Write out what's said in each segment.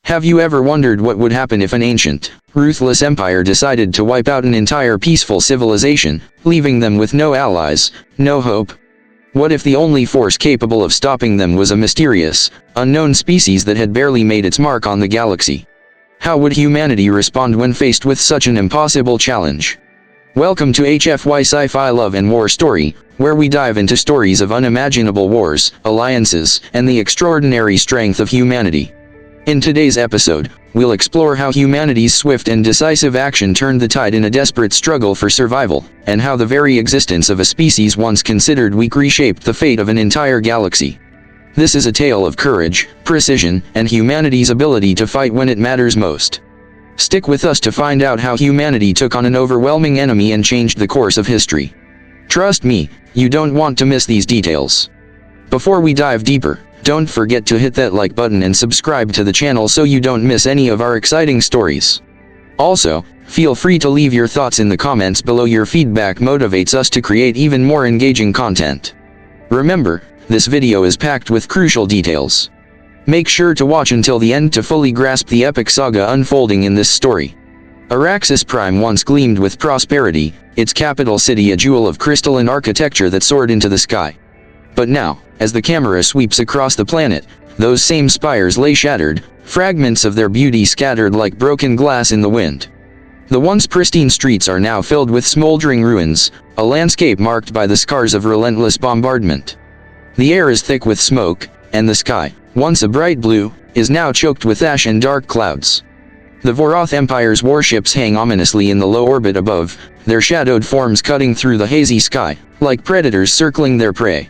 Have you ever wondered what would happen if an ancient, ruthless empire decided to wipe out an entire peaceful civilization, leaving them with no allies, no hope? What if the only force capable of stopping them was a mysterious, unknown species that had barely made its mark on the galaxy? How would humanity respond when faced with such an impossible challenge? Welcome to HFY Sci-Fi Love and War Story, where we dive into stories of unimaginable wars, alliances, and the extraordinary strength of humanity. In today's episode, we'll explore how humanity's swift and decisive action turned the tide in a desperate struggle for survival, and how the very existence of a species once considered weak reshaped the fate of an entire galaxy. This is a tale of courage, precision, and humanity's ability to fight when it matters most. Stick with us to find out how humanity took on an overwhelming enemy and changed the course of history. Trust me, you don't want to miss these details. Before we dive deeper, don't forget to hit that like button and subscribe to the channel so you don't miss any of our exciting stories. Also, feel free to leave your thoughts in the comments below. Your feedback motivates us to create even more engaging content. Remember, this video is packed with crucial details. Make sure to watch until the end to fully grasp the epic saga unfolding in this story. Araxis Prime once gleamed with prosperity, its capital city a jewel of crystalline architecture that soared into the sky. But now, as the camera sweeps across the planet, those same spires lay shattered, fragments of their beauty scattered like broken glass in the wind. The once pristine streets are now filled with smoldering ruins, a landscape marked by the scars of relentless bombardment. The air is thick with smoke, and the sky, once a bright blue, is now choked with ash and dark clouds. The Vorath Empire's warships hang ominously in the low orbit above, their shadowed forms cutting through the hazy sky, like predators circling their prey.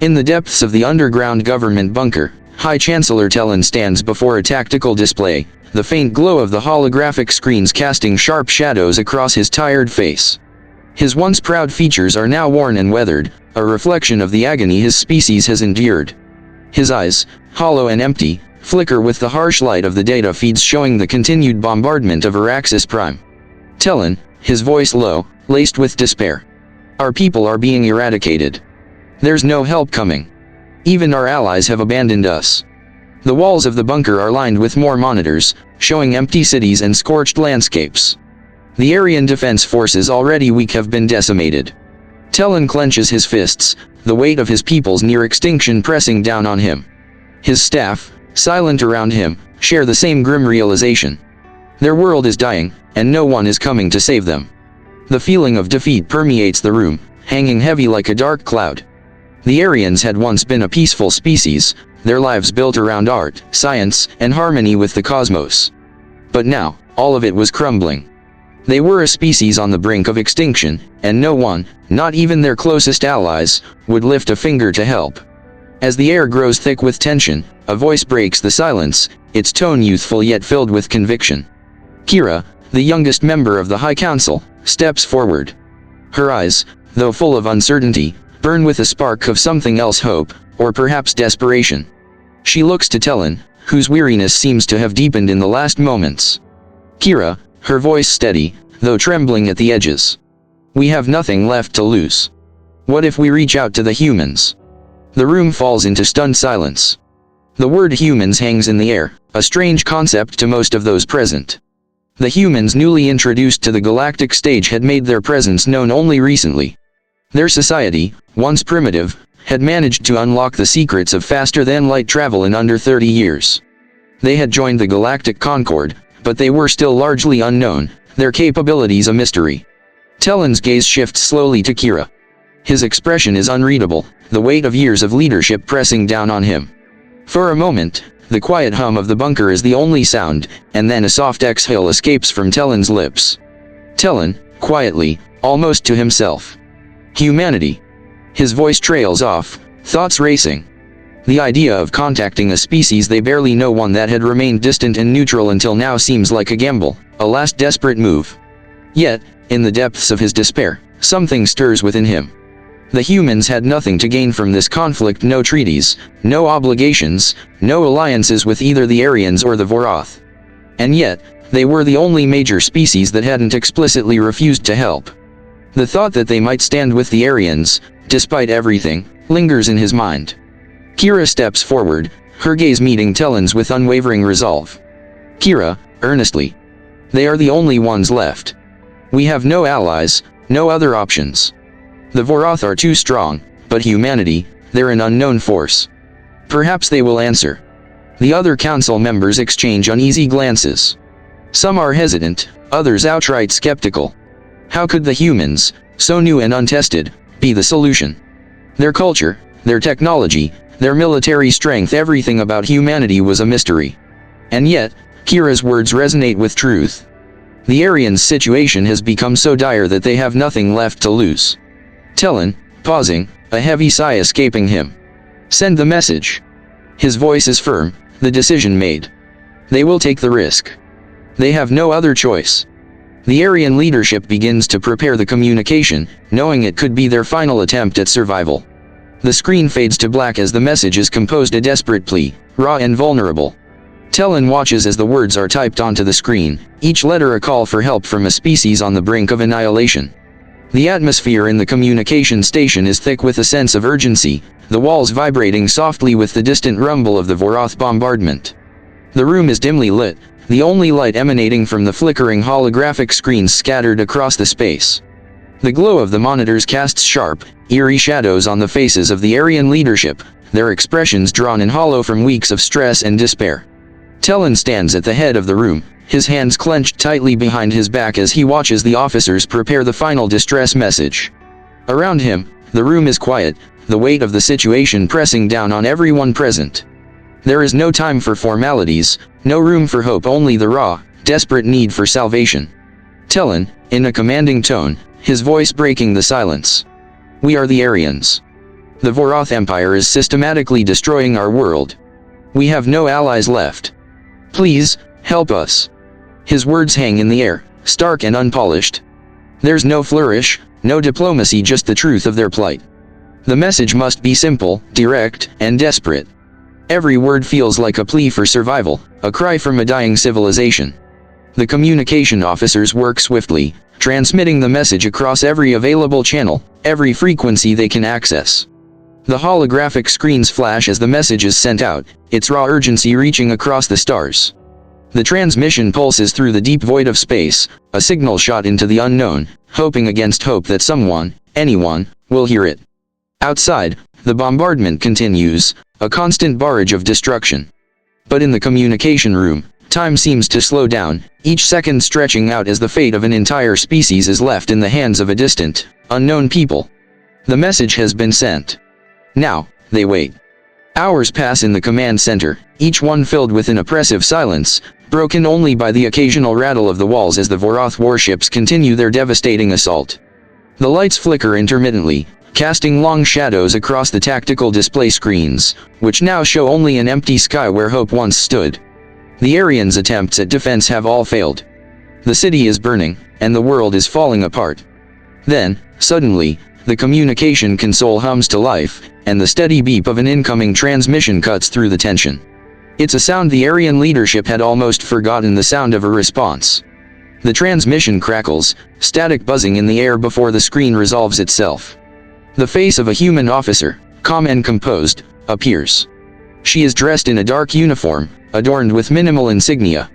In the depths of the underground government bunker, High Chancellor Chen stands before a tactical display, the faint glow of the holographic screens casting sharp shadows across his tired face. His once proud features are now worn and weathered, a reflection of the agony his species has endured. His eyes, hollow and empty, flicker with the harsh light of the data feeds showing the continued bombardment of Araxis Prime. Chen, his voice low, laced with despair. Our people are being eradicated. There's no help coming. Even our allies have abandoned us. The walls of the bunker are lined with more monitors, showing empty cities and scorched landscapes. The Arian defense forces already weak have been decimated. Chen clenches his fists, the weight of his people's near extinction pressing down on him. His staff, silent around him, share the same grim realization. Their world is dying, and no one is coming to save them. The feeling of defeat permeates the room, hanging heavy like a dark cloud. The Arians had once been a peaceful species, their lives built around art, science, and harmony with the cosmos. But now, all of it was crumbling. They were a species on the brink of extinction, and no one, not even their closest allies, would lift a finger to help. As the air grows thick with tension, a voice breaks the silence, its tone youthful yet filled with conviction. Kira, the youngest member of the High Council, steps forward. Her eyes, though full of uncertainty, burn with a spark of something else, hope, or perhaps desperation. She looks to Chen, whose weariness seems to have deepened in the last moments. Kira, her voice steady, though trembling at the edges. We have nothing left to lose. What if we reach out to the humans? The room falls into stunned silence. The word humans hangs in the air, a strange concept to most of those present. The humans newly introduced to the galactic stage had made their presence known only recently. Their society, once primitive, had managed to unlock the secrets of faster-than-light travel in under 30 years. They had joined the Galactic Concord, but they were still largely unknown, their capabilities a mystery. Chen's gaze shifts slowly to Kira. His expression is unreadable, the weight of years of leadership pressing down on him. For a moment, the quiet hum of the bunker is the only sound, and then a soft exhale escapes from Chen's lips. Chen, quietly, almost to himself. Humanity. His voice trails off, thoughts racing. The idea of contacting a species they barely know, one that had remained distant and neutral until now, seems like a gamble, a last desperate move. Yet, in the depths of his despair, something stirs within him. The humans had nothing to gain from this conflict, no treaties, no obligations, no alliances with either the Arians or the Vorath. And yet, they were the only major species that hadn't explicitly refused to help. The thought that they might stand with the Arians, despite everything, lingers in his mind. Kira steps forward, her gaze meeting Chen's with unwavering resolve. Kira, earnestly. They are the only ones left. We have no allies, no other options. The Vorath are too strong, but humanity, they're an unknown force. Perhaps they will answer. The other council members exchange uneasy glances. Some are hesitant, others outright skeptical. How could the humans, so new and untested, be the solution? Their culture, their technology, their military strength, everything about humanity was a mystery. And yet, Kira's words resonate with truth. The Arians' situation has become so dire that they have nothing left to lose. Chen, pausing, a heavy sigh escaping him. Send the message. His voice is firm, the decision made. They will take the risk. They have no other choice. The Arian leadership begins to prepare the communication, knowing it could be their final attempt at survival. The screen fades to black as the message is composed, a desperate plea, raw and vulnerable. Chen watches as the words are typed onto the screen, each letter a call for help from a species on the brink of annihilation. The atmosphere in the communication station is thick with a sense of urgency, the walls vibrating softly with the distant rumble of the Vorath bombardment. The room is dimly lit, the only light emanating from the flickering holographic screens scattered across the space. The glow of the monitors casts sharp, eerie shadows on the faces of the Arian leadership, their expressions drawn in hollow from weeks of stress and despair. Chen stands at the head of the room, his hands clenched tightly behind his back as he watches the officers prepare the final distress message. Around him, the room is quiet, the weight of the situation pressing down on everyone present. There is no time for formalities, no room for hope, only the raw, desperate need for salvation. Chen, in a commanding tone, his voice breaking the silence. We are the Arians. The Vorath Empire is systematically destroying our world. We have no allies left. Please, help us. His words hang in the air, stark and unpolished. There's no flourish, no diplomacy, just the truth of their plight. The message must be simple, direct, and desperate. Every word feels like a plea for survival, a cry from a dying civilization. The communication officers work swiftly, transmitting the message across every available channel, every frequency they can access. The holographic screens flash as the message is sent out, its raw urgency reaching across the stars. The transmission pulses through the deep void of space, a signal shot into the unknown, hoping against hope that someone, anyone, will hear it. Outside, the bombardment continues, a constant barrage of destruction. But in the communication room, time seems to slow down, each second stretching out as the fate of an entire species is left in the hands of a distant, unknown people. The message has been sent. Now, they wait. Hours pass in the command center, each one filled with an oppressive silence, broken only by the occasional rattle of the walls as the Vorath warships continue their devastating assault. The lights flicker intermittently, casting long shadows across the tactical display screens, which now show only an empty sky where hope once stood. The Arians' attempts at defense have all failed. The city is burning, and the world is falling apart. Then, suddenly, the communication console hums to life, and the steady beep of an incoming transmission cuts through the tension. It's a sound the Arian leadership had almost forgotten, the sound of a response. The transmission crackles, static buzzing in the air before the screen resolves itself. The face of a human officer, calm and composed, appears. She is dressed in a dark uniform, adorned with minimal insignia.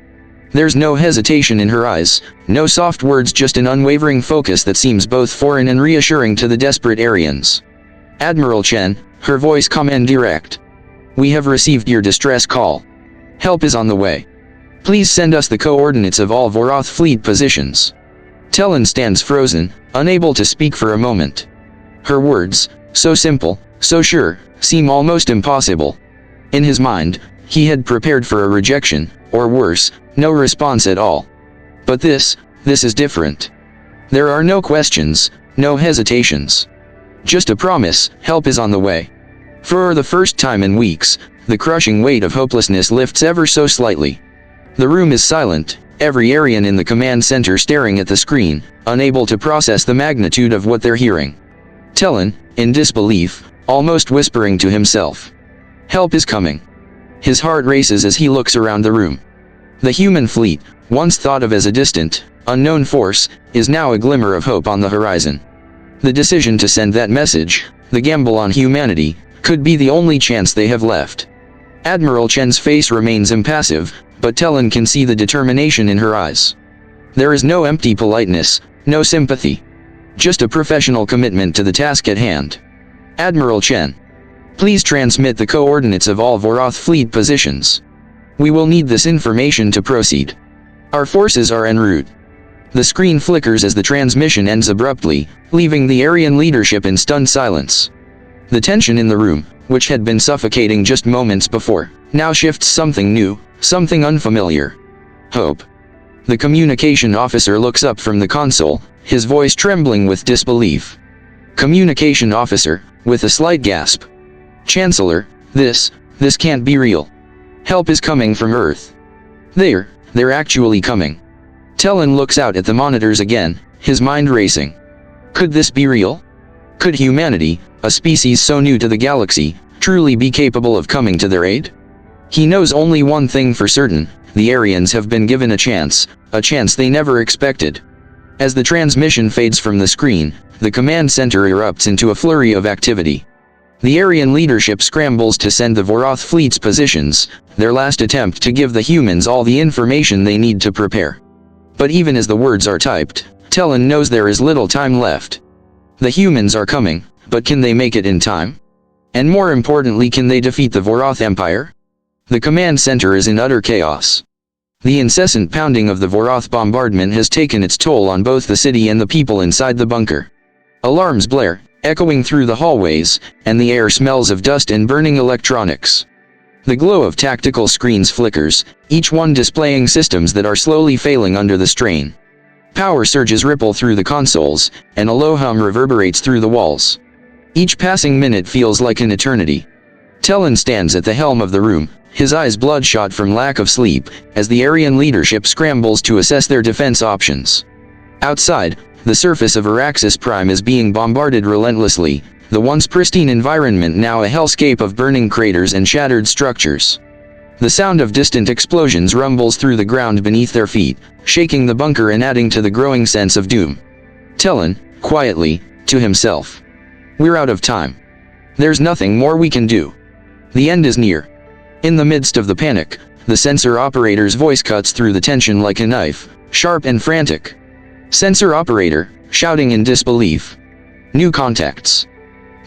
There's no hesitation in her eyes, no soft words, just an unwavering focus that seems both foreign and reassuring to the desperate Arians. Admiral Chen, her voice calm and direct. We have received your distress call. Help is on the way. Please send us the coordinates of all Vorath fleet positions. Chen stands frozen, unable to speak for a moment. Her words, so simple, so sure, seem almost impossible. In his mind, he had prepared for a rejection, or worse, no response at all. But this is different. There are no questions, no hesitations. Just a promise, help is on the way. For the first time in weeks, the crushing weight of hopelessness lifts ever so slightly. The room is silent, every Arian in the command center staring at the screen, unable to process the magnitude of what they're hearing. Chen, in disbelief, almost whispering to himself. Help is coming. His heart races as he looks around the room. The human fleet, once thought of as a distant, unknown force, is now a glimmer of hope on the horizon. The decision to send that message, the gamble on humanity, could be the only chance they have left. Admiral Chen's face remains impassive, but Talon can see the determination in her eyes. There is no empty politeness, no sympathy. Just a professional commitment to the task at hand. Admiral Chen, please transmit the coordinates of all Vorath fleet positions. We will need this information to proceed. Our forces are en route. The screen flickers as the transmission ends abruptly, leaving the Arian leadership in stunned silence. The tension in the room, which had been suffocating just moments before, now shifts something new, something unfamiliar. Hope. The communication officer looks up from the console, his voice trembling with disbelief. Communication officer, with a slight gasp. Chancellor, this can't be real. Help is coming from Earth. They're actually coming. Talon looks out at the monitors again, his mind racing. Could this be real? Could humanity, a species so new to the galaxy, truly be capable of coming to their aid? He knows only one thing for certain: the Arians have been given a chance they never expected. As the transmission fades from the screen, the command center erupts into a flurry of activity. The Arian leadership scrambles to send the Vorath fleet's positions, their last attempt to give the humans all the information they need to prepare. But even as the words are typed, Talon knows there is little time left. The humans are coming, but can they make it in time? And more importantly, can they defeat the Vorath Empire? The command center is in utter chaos. The incessant pounding of the Vorath bombardment has taken its toll on both the city and the people inside the bunker. Alarms blare, echoing through the hallways, and the air smells of dust and burning electronics. The glow of tactical screens flickers, each one displaying systems that are slowly failing under the strain. Power surges ripple through the consoles, and a low hum reverberates through the walls. Each passing minute feels like an eternity. Talon stands at the helm of the room, his eyes bloodshot from lack of sleep, as the Arian leadership scrambles to assess their defense options. Outside, the surface of Araxis Prime is being bombarded relentlessly, the once pristine environment now a hellscape of burning craters and shattered structures. The sound of distant explosions rumbles through the ground beneath their feet, shaking the bunker and adding to the growing sense of doom. Talon, quietly, to himself. We're out of time. There's nothing more we can do. The end is near. In the midst of the panic, the sensor operator's voice cuts through the tension like a knife, sharp and frantic. Sensor operator, shouting in disbelief. New contacts.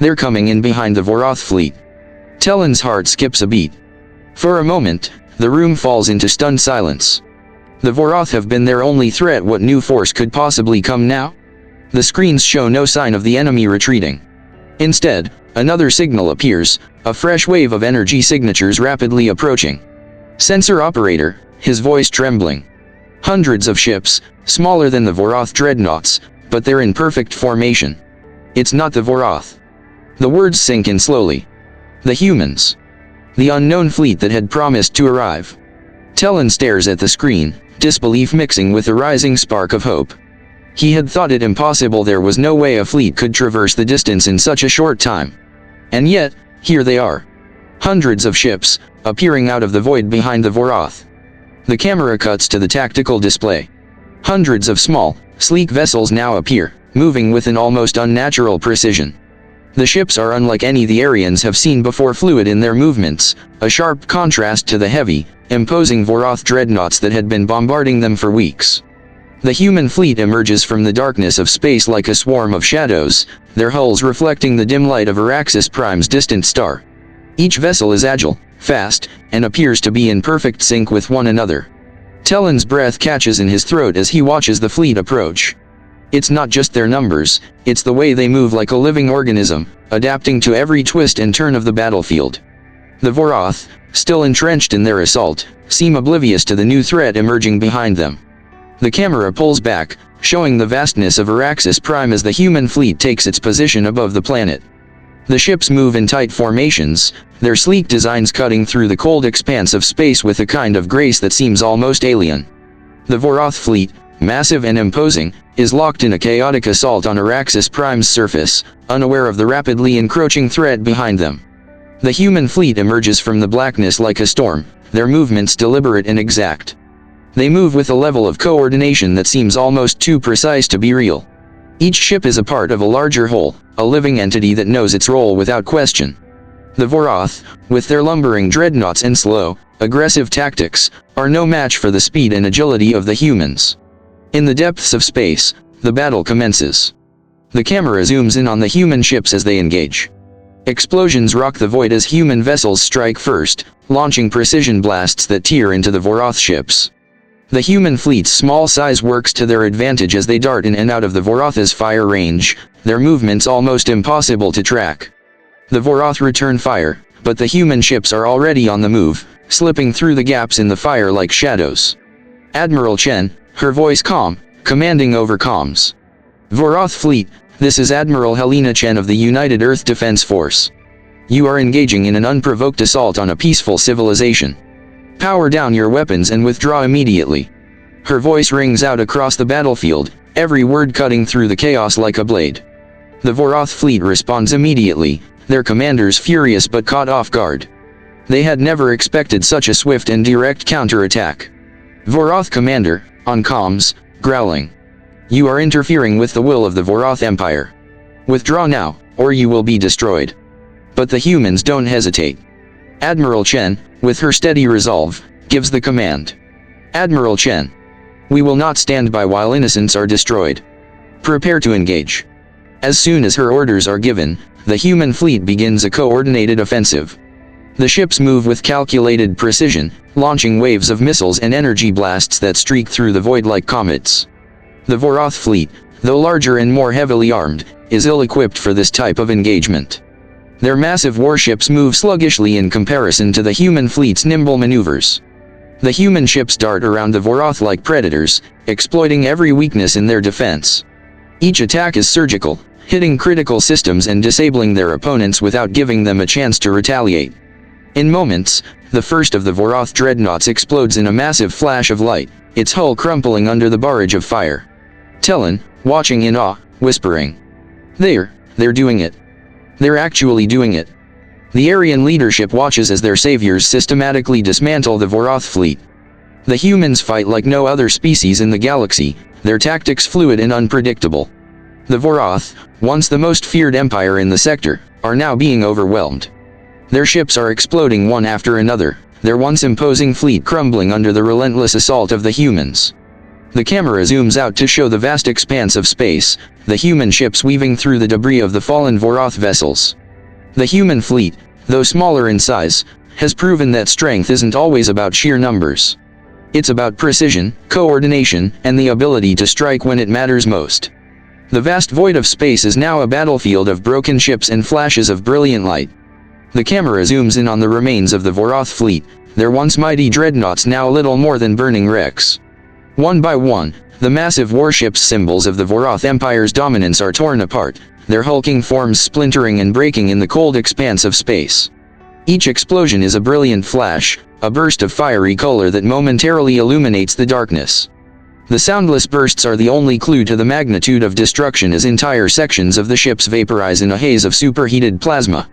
They're coming in behind the Vorath fleet. Talon's heart skips a beat. For a moment, the room falls into stunned silence. The Vorath have been their only threat. What new force could possibly come now? The screens show no sign of the enemy retreating. Instead, another signal appears, a fresh wave of energy signatures rapidly approaching. Sensor operator, his voice trembling. Hundreds of ships, smaller than the Vorath dreadnoughts, but they're in perfect formation. It's not the Vorath. The words sink in slowly. The humans. The unknown fleet that had promised to arrive. Talon stares at the screen, disbelief mixing with a rising spark of hope. He had thought it impossible. There was no way a fleet could traverse the distance in such a short time. And yet, here they are. Hundreds of ships, appearing out of the void behind the Vorath. The camera cuts to the tactical display. Hundreds of small, sleek vessels now appear, moving with an almost unnatural precision. The ships are unlike any the Arians have seen before, fluid in their movements, a sharp contrast to the heavy, imposing Vorath dreadnoughts that had been bombarding them for weeks. The human fleet emerges from the darkness of space like a swarm of shadows, their hulls reflecting the dim light of Araxis Prime's distant star. Each vessel is agile, fast, and appears to be in perfect sync with one another. Talon's breath catches in his throat as he watches the fleet approach. It's not just their numbers, it's the way they move like a living organism, adapting to every twist and turn of the battlefield. The Vorath, still entrenched in their assault, seem oblivious to the new threat emerging behind them. The camera pulls back, showing the vastness of Araxis Prime as the human fleet takes its position above the planet. The ships move in tight formations, their sleek designs cutting through the cold expanse of space with a kind of grace that seems almost alien. The Vorath fleet, massive and imposing, is locked in a chaotic assault on Araxis Prime's surface, unaware of the rapidly encroaching threat behind them. The human fleet emerges from the blackness like a storm, their movements deliberate and exact. They move with a level of coordination that seems almost too precise to be real. Each ship is a part of a larger whole, a living entity that knows its role without question. The Vorath, with their lumbering dreadnoughts and slow, aggressive tactics, are no match for the speed and agility of the humans. In the depths of space, the battle commences. The camera zooms in on the human ships as they engage. Explosions rock the void as human vessels strike first, launching precision blasts that tear into the Vorath ships. The human fleet's small size works to their advantage as they dart in and out of the Vorath's fire range, their movements almost impossible to track. The Vorath return fire, but the human ships are already on the move, slipping through the gaps in the fire like shadows. Admiral Chen, her voice calm, commanding over comms. Vorath fleet, this is Admiral Helena Chen of the United Earth Defense Force. You are engaging in an unprovoked assault on a peaceful civilization. Power down your weapons and withdraw immediately. Her voice rings out across the battlefield, every word cutting through the chaos like a blade. The Vorath fleet responds immediately, their commanders furious but caught off guard. They had never expected such a swift and direct counterattack. Vorath commander, on comms, growling. You are interfering with the will of the Vorath Empire. Withdraw now, or you will be destroyed. But the humans don't hesitate. Admiral Chen, with her steady resolve, gives the command. Admiral Chen. We will not stand by while innocents are destroyed. Prepare to engage. As soon as her orders are given, the human fleet begins a coordinated offensive. The ships move with calculated precision, launching waves of missiles and energy blasts that streak through the void like comets. The Vorath fleet, though larger and more heavily armed, is ill-equipped for this type of engagement. Their massive warships move sluggishly in comparison to the human fleet's nimble maneuvers. The human ships dart around the Vorath like predators, exploiting every weakness in their defense. Each attack is surgical, hitting critical systems and disabling their opponents without giving them a chance to retaliate. In moments, the first of the Vorath dreadnoughts explodes in a massive flash of light, its hull crumpling under the barrage of fire. Chen, watching in awe, whispering. They're doing it. They're actually doing it. The Arian leadership watches as their saviors systematically dismantle the Vorath fleet. The humans fight like no other species in the galaxy, their tactics fluid and unpredictable. The Vorath, once the most feared empire in the sector, are now being overwhelmed. Their ships are exploding one after another, their once imposing fleet crumbling under the relentless assault of the humans. The camera zooms out to show the vast expanse of space, the human ships weaving through the debris of the fallen Vorath vessels. The human fleet, though smaller in size, has proven that strength isn't always about sheer numbers. It's about precision, coordination, and the ability to strike when it matters most. The vast void of space is now a battlefield of broken ships and flashes of brilliant light. The camera zooms in on the remains of the Vorath fleet, their once mighty dreadnoughts now little more than burning wrecks. One by one, the massive warships symbols of the Vorath Empire's dominance are torn apart, their hulking forms splintering and breaking in the cold expanse of space. Each explosion is a brilliant flash, a burst of fiery color that momentarily illuminates the darkness. The soundless bursts are the only clue to the magnitude of destruction as entire sections of the ships vaporize in a haze of superheated plasma.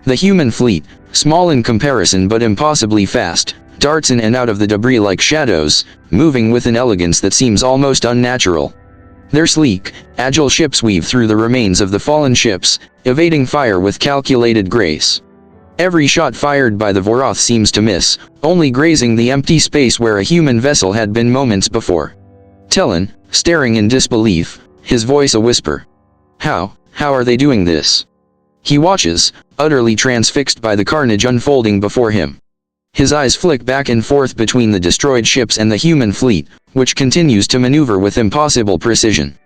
The human fleet, small in comparison but impossibly fast, darts in and out of the debris like shadows, moving with an elegance that seems almost unnatural. Their sleek, agile ships weave through the remains of the fallen ships, evading fire with calculated grace. Every shot fired by the Vorath seems to miss, only grazing the empty space where a human vessel had been moments before. Chen, staring in disbelief, his voice a whisper. How are they doing this? He watches, utterly transfixed by the carnage unfolding before him. His eyes flick back and forth between the destroyed ships and the human fleet, which continues to maneuver with impossible precision.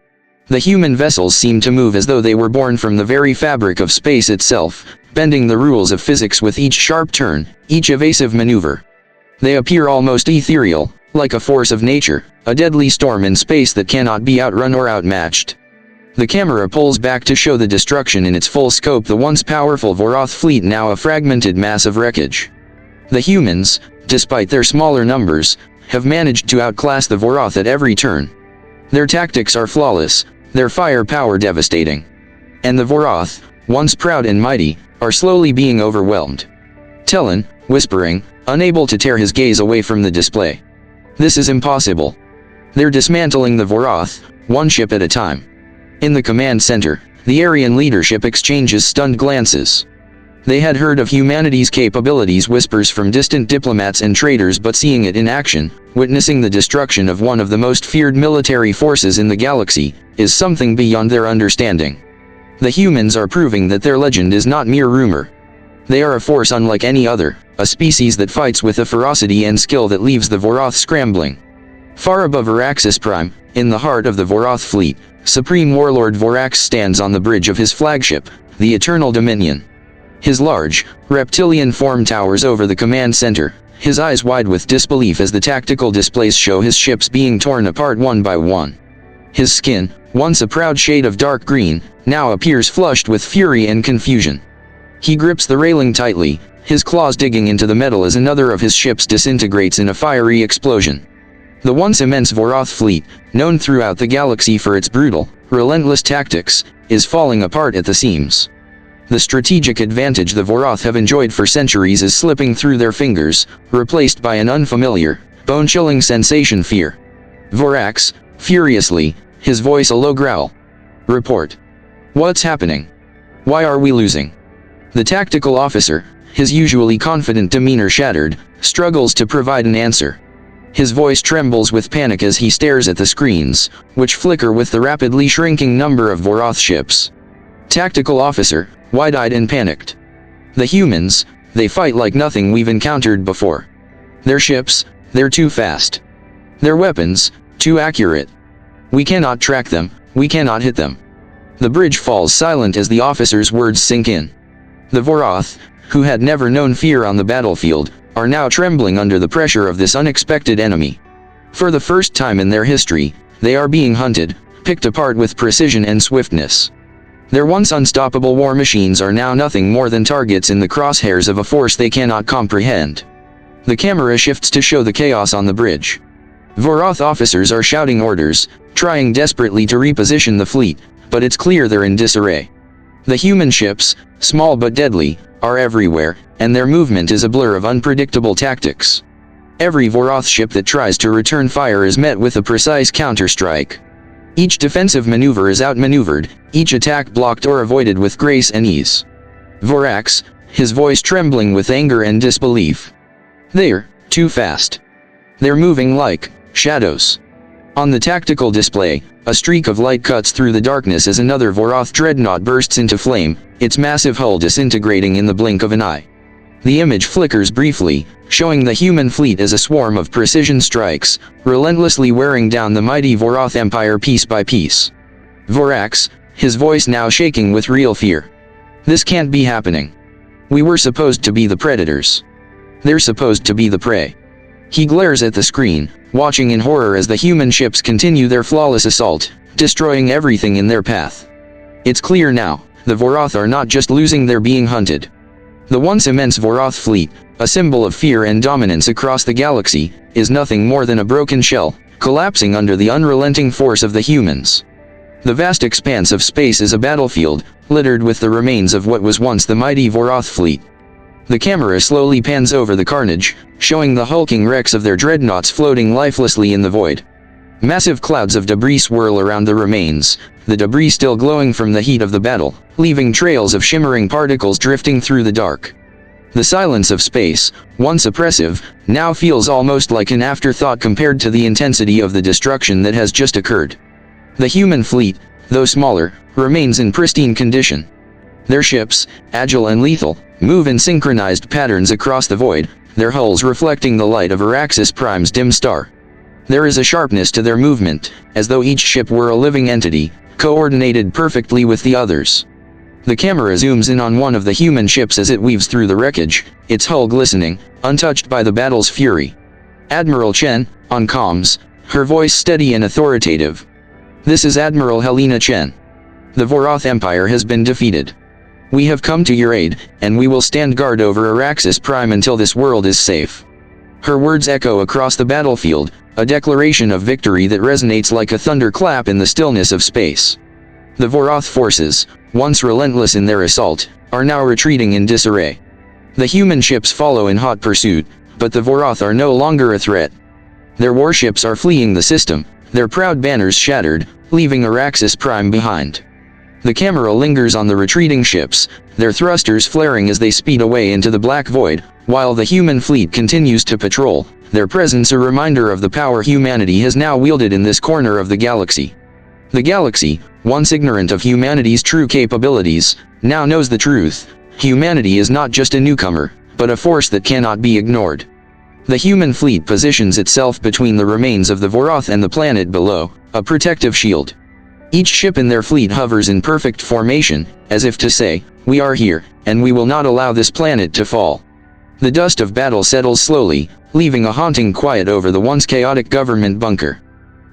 The human vessels seem to move as though they were born from the very fabric of space itself, bending the rules of physics with each sharp turn, each evasive maneuver. They appear almost ethereal, like a force of nature, a deadly storm in space that cannot be outrun or outmatched. The camera pulls back to show the destruction in its full scope, the once powerful Vorath fleet now a fragmented mass of wreckage. The humans, despite their smaller numbers, have managed to outclass the Vorath at every turn. Their tactics are flawless, their firepower devastating. And the Vorath, once proud and mighty, are slowly being overwhelmed. Chen, whispering, unable to tear his gaze away from the display. This is impossible. They're dismantling the Vorath, one ship at a time. In the command center, the Arian leadership exchanges stunned glances. They had heard of humanity's capabilities, whispers from distant diplomats and traders, but seeing it in action, witnessing the destruction of one of the most feared military forces in the galaxy, is something beyond their understanding. The humans are proving that their legend is not mere rumor. They are a force unlike any other, a species that fights with a ferocity and skill that leaves the Vorath scrambling. Far above Araxis Prime, in the heart of the Vorath fleet, Supreme Warlord Vorax stands on the bridge of his flagship, the Eternal Dominion. His large, reptilian form towers over the command center, his eyes wide with disbelief as the tactical displays show his ships being torn apart one by one. His skin, once a proud shade of dark green, now appears flushed with fury and confusion. He grips the railing tightly, his claws digging into the metal as another of his ships disintegrates in a fiery explosion. The once immense Vorath fleet, known throughout the galaxy for its brutal, relentless tactics, is falling apart at the seams. The strategic advantage the Vorath have enjoyed for centuries is slipping through their fingers, replaced by an unfamiliar, bone-chilling sensation: fear. Vorax, furiously, his voice a low growl. Report. What's happening? Why are we losing? The tactical officer, his usually confident demeanor shattered, struggles to provide an answer. His voice trembles with panic as he stares at the screens, which flicker with the rapidly shrinking number of Vorath ships. Tactical officer, wide-eyed and panicked. The humans, they fight like nothing we've encountered before. Their ships, they're too fast. Their weapons, too accurate. We cannot track them, we cannot hit them. The bridge falls silent as the officer's words sink in. The Vorath, who had never known fear on the battlefield, are now trembling under the pressure of this unexpected enemy. For the first time in their history, they are being hunted, picked apart with precision and swiftness. Their once unstoppable war machines are now nothing more than targets in the crosshairs of a force they cannot comprehend. The camera shifts to show the chaos on the bridge. Vorath officers are shouting orders, trying desperately to reposition the fleet, but it's clear they're in disarray. The human ships, small but deadly, are everywhere, and their movement is a blur of unpredictable tactics. Every Vorath ship that tries to return fire is met with a precise counterstrike. Each defensive maneuver is outmaneuvered, each attack blocked or avoided with grace and ease. Vorax, his voice trembling with anger and disbelief. They're too fast. They're moving like shadows. On the tactical display, a streak of light cuts through the darkness as another Vorath dreadnought bursts into flame, its massive hull disintegrating in the blink of an eye. The image flickers briefly, showing the human fleet as a swarm of precision strikes, relentlessly wearing down the mighty Vorath Empire piece by piece. Vorax, his voice now shaking with real fear. This can't be happening. We were supposed to be the predators. They're supposed to be the prey. He glares at the screen, watching in horror as the human ships continue their flawless assault, destroying everything in their path. It's clear now, the Vorath are not just losing, they're being hunted. The once immense Vorath fleet, a symbol of fear and dominance across the galaxy, is nothing more than a broken shell, collapsing under the unrelenting force of the humans. The vast expanse of space is a battlefield, littered with the remains of what was once the mighty Vorath fleet. The camera slowly pans over the carnage, showing the hulking wrecks of their dreadnoughts floating lifelessly in the void. Massive clouds of debris swirl around the remains, the debris still glowing from the heat of the battle, leaving trails of shimmering particles drifting through the dark. The silence of space, once oppressive, now feels almost like an afterthought compared to the intensity of the destruction that has just occurred. The human fleet, though smaller, remains in pristine condition. Their ships, agile and lethal, move in synchronized patterns across the void, their hulls reflecting the light of Araxis Prime's dim star. There is a sharpness to their movement, as though each ship were a living entity, coordinated perfectly with the others. The camera zooms in on one of the human ships as it weaves through the wreckage, its hull glistening, untouched by the battle's fury. Admiral Chen, on comms, her voice steady and authoritative. This is Admiral Helena Chen. The Vorath Empire has been defeated. We have come to your aid, and we will stand guard over Araxis Prime until this world is safe. Her words echo across the battlefield, a declaration of victory that resonates like a thunderclap in the stillness of space. The Vorath forces, once relentless in their assault, are now retreating in disarray. The human ships follow in hot pursuit, but the Vorath are no longer a threat. Their warships are fleeing the system, their proud banners shattered, leaving Araxis Prime behind. The camera lingers on the retreating ships, their thrusters flaring as they speed away into the black void, while the human fleet continues to patrol, their presence a reminder of the power humanity has now wielded in this corner of the galaxy. The galaxy, once ignorant of humanity's true capabilities, now knows the truth. Humanity is not just a newcomer, but a force that cannot be ignored. The human fleet positions itself between the remains of the Vorath and the planet below, a protective shield. Each ship in their fleet hovers in perfect formation, as if to say, "We are here, and we will not allow this planet to fall." The dust of battle settles slowly, leaving a haunting quiet over the once chaotic government bunker.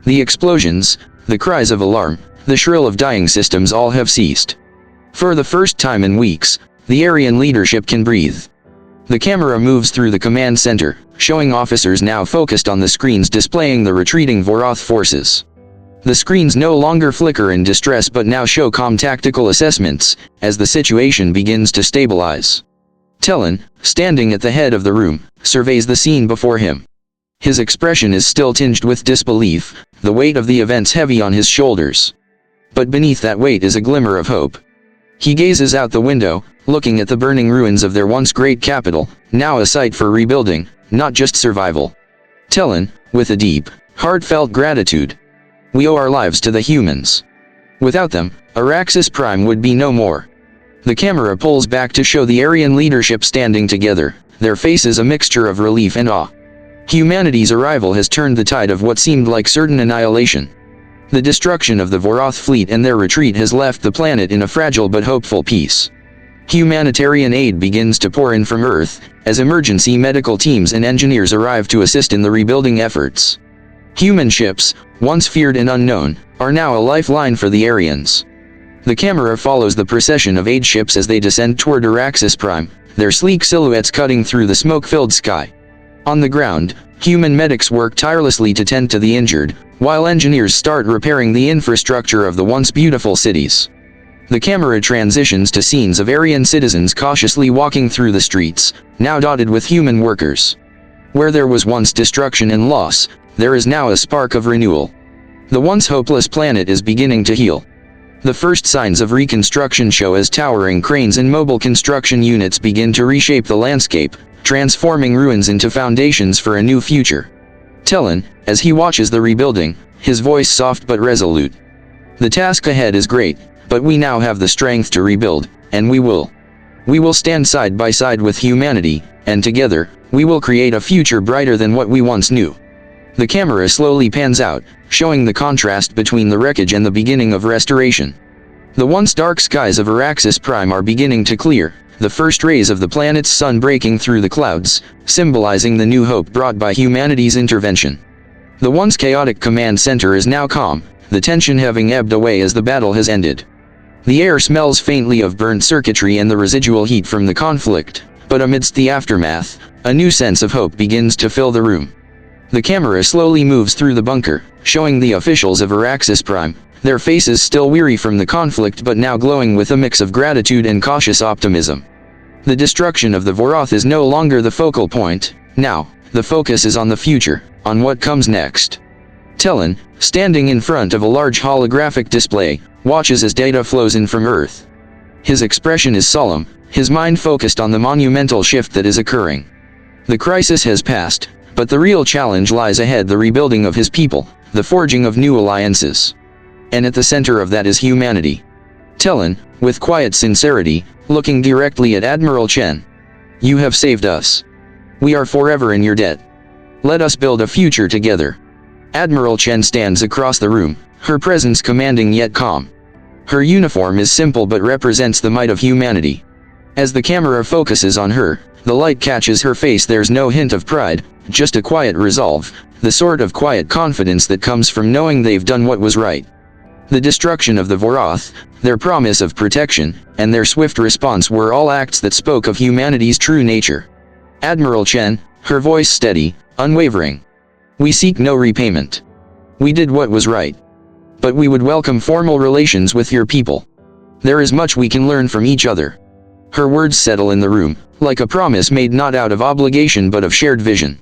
The explosions, the cries of alarm, the shrill of dying systems all have ceased. For the first time in weeks, the Arian leadership can breathe. The camera moves through the command center, showing officers now focused on the screens displaying the retreating Vorath forces. The screens no longer flicker in distress but now show calm tactical assessments, as the situation begins to stabilize. Chen, standing at the head of the room, surveys the scene before him. His expression is still tinged with disbelief, the weight of the events heavy on his shoulders. But beneath that weight is a glimmer of hope. He gazes out the window, looking at the burning ruins of their once great capital, now a site for rebuilding, not just survival. Chen, with a deep, heartfelt gratitude. We owe our lives to the humans. Without them, Araxis Prime would be no more. The camera pulls back to show the Arian leadership standing together, their faces a mixture of relief and awe. Humanity's arrival has turned the tide of what seemed like certain annihilation. The destruction of the Vorath fleet and their retreat has left the planet in a fragile but hopeful peace. Humanitarian aid begins to pour in from Earth, as emergency medical teams and engineers arrive to assist in the rebuilding efforts. Human ships, once feared and unknown, are now a lifeline for the Arians. The camera follows the procession of aid ships as they descend toward Araxis Prime, their sleek silhouettes cutting through the smoke-filled sky. On the ground, human medics work tirelessly to tend to the injured, while engineers start repairing the infrastructure of the once beautiful cities. The camera transitions to scenes of Arian citizens cautiously walking through the streets, now dotted with human workers. Where there was once destruction and loss, there is now a spark of renewal. The once hopeless planet is beginning to heal. The first signs of reconstruction show as towering cranes and mobile construction units begin to reshape the landscape, transforming ruins into foundations for a new future. Chen, as he watches the rebuilding, his voice soft but resolute. The task ahead is great, but we now have the strength to rebuild, and we will. We will stand side by side with humanity, and together, we will create a future brighter than what we once knew. The camera slowly pans out, showing the contrast between the wreckage and the beginning of restoration. The once dark skies of Araxis Prime are beginning to clear, the first rays of the planet's sun breaking through the clouds, symbolizing the new hope brought by humanity's intervention. The once chaotic command center is now calm, the tension having ebbed away as the battle has ended. The air smells faintly of burnt circuitry and the residual heat from the conflict, but amidst the aftermath, a new sense of hope begins to fill the room. The camera slowly moves through the bunker, showing the officials of Araxis Prime, their faces still weary from the conflict but now glowing with a mix of gratitude and cautious optimism. The destruction of the Vorath is no longer the focal point. Now, the focus is on the future, on what comes next. Chen, standing in front of a large holographic display, watches as data flows in from Earth. His expression is solemn, his mind focused on the monumental shift that is occurring. The crisis has passed, but the real challenge lies ahead: the rebuilding of his people, the forging of new alliances. And at the center of that is humanity. Chen, with quiet sincerity, looking directly at Admiral Chen. You have saved us. We are forever in your debt. Let us build a future together. Admiral Chen stands across the room, her presence commanding yet calm. Her uniform is simple but represents the might of humanity. As the camera focuses on her, the light catches her face. There's no hint of pride, just a quiet resolve, the sort of quiet confidence that comes from knowing they've done what was right. The destruction of the Vorath, their promise of protection, and their swift response were all acts that spoke of humanity's true nature. Admiral Chen, her voice steady, unwavering. We seek no repayment. We did what was right. But we would welcome formal relations with your people. There is much we can learn from each other. Her words settle in the room, like a promise made not out of obligation but of shared vision.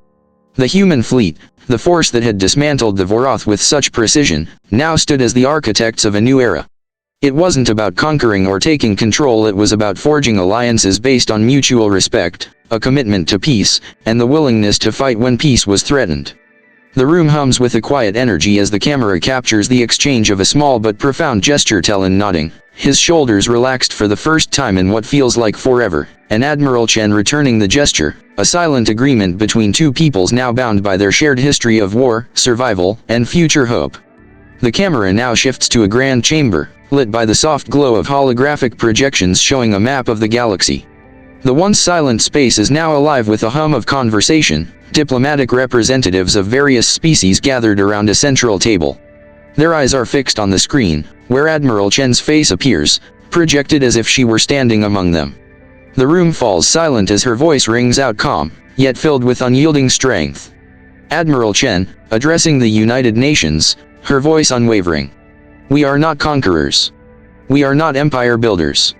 The human fleet, the force that had dismantled the Vorath with such precision, now stood as the architects of a new era. It wasn't about conquering or taking control, it was about forging alliances based on mutual respect, a commitment to peace, and the willingness to fight when peace was threatened. The room hums with a quiet energy as the camera captures the exchange of a small but profound gesture. Chen nodding, his shoulders relaxed for the first time in what feels like forever, and Admiral Chen returning the gesture, a silent agreement between two peoples now bound by their shared history of war, survival, and future hope. The camera now shifts to a grand chamber, lit by the soft glow of holographic projections showing a map of the galaxy. The once silent space is now alive with a hum of conversation, diplomatic representatives of various species gathered around a central table. Their eyes are fixed on the screen, where Admiral Chen's face appears, projected as if she were standing among them. The room falls silent as her voice rings out calm, yet filled with unyielding strength. Admiral Chen, addressing the United Nations, her voice unwavering. We are not conquerors. We are not empire builders.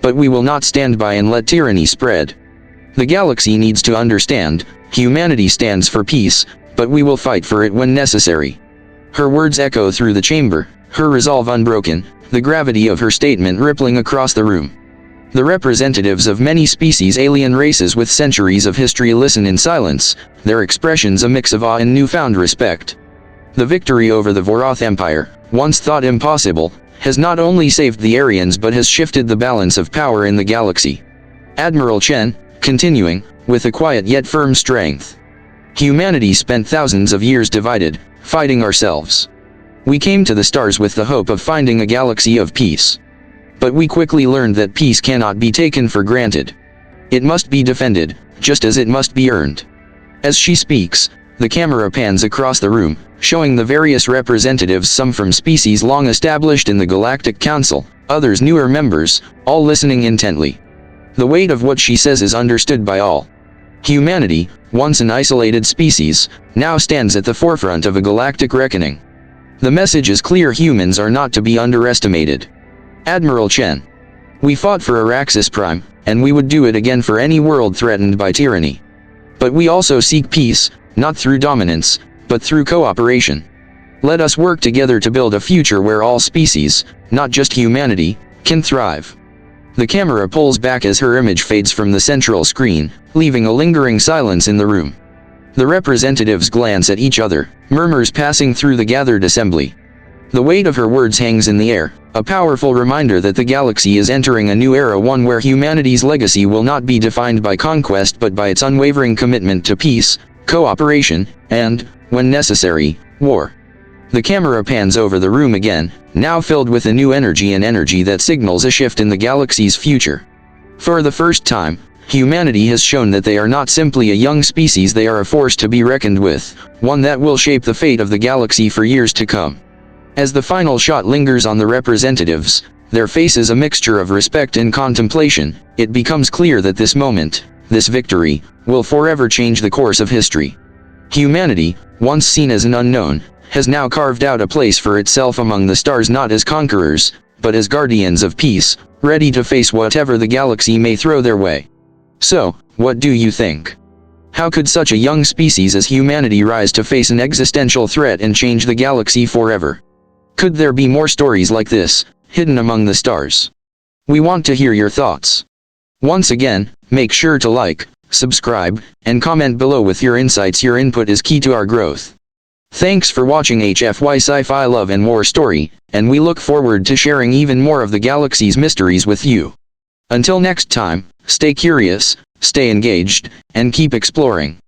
But we will not stand by and let tyranny spread. The galaxy needs to understand, humanity stands for peace, but we will fight for it when necessary. Her words echo through the chamber, her resolve unbroken, the gravity of her statement rippling across the room. The representatives of many species, alien races with centuries of history listen in silence, their expressions a mix of awe and newfound respect. The victory over the Vorath Empire, once thought impossible, has not only saved the Arians but has shifted the balance of power in the galaxy. Admiral Chen, continuing, with a quiet yet firm strength. Humanity spent thousands of years divided, fighting ourselves. We came to the stars with the hope of finding a galaxy of peace. But we quickly learned that peace cannot be taken for granted. It must be defended, just as it must be earned. As she speaks, the camera pans across the room, showing the various representatives, some from species long established in the Galactic Council, others newer members, all listening intently. The weight of what she says is understood by all. Humanity, once an isolated species, now stands at the forefront of a galactic reckoning. The message is clear: humans are not to be underestimated. Admiral Chen. We fought for Araxis Prime, and we would do it again for any world threatened by tyranny. But we also seek peace, not through dominance, but through cooperation. Let us work together to build a future where all species, not just humanity, can thrive. The camera pulls back as her image fades from the central screen, leaving a lingering silence in the room. The representatives glance at each other, murmurs passing through the gathered assembly. The weight of her words hangs in the air, a powerful reminder that the galaxy is entering a new era, one where humanity's legacy will not be defined by conquest but by its unwavering commitment to peace, cooperation, and, when necessary, war. The camera pans over the room again, now filled with a new energy, an energy that signals a shift in the galaxy's future. For the first time, humanity has shown that they are not simply a young species, they are a force to be reckoned with, one that will shape the fate of the galaxy for years to come. As the final shot lingers on the representatives, their faces a mixture of respect and contemplation, it becomes clear that this moment, this victory, will forever change the course of history. Humanity, once seen as an unknown, has now carved out a place for itself among the stars, not as conquerors, but as guardians of peace, ready to face whatever the galaxy may throw their way. So, what do you think? How could such a young species as humanity rise to face an existential threat and change the galaxy forever? Could there be more stories like this, hidden among the stars? We want to hear your thoughts. Once again, make sure to like, subscribe, and comment below with your insights. Your input is key to our growth. Thanks for watching HFY Sci-Fi Love and War Story, and we look forward to sharing even more of the galaxy's mysteries with you. Until next time, stay curious, stay engaged, and keep exploring.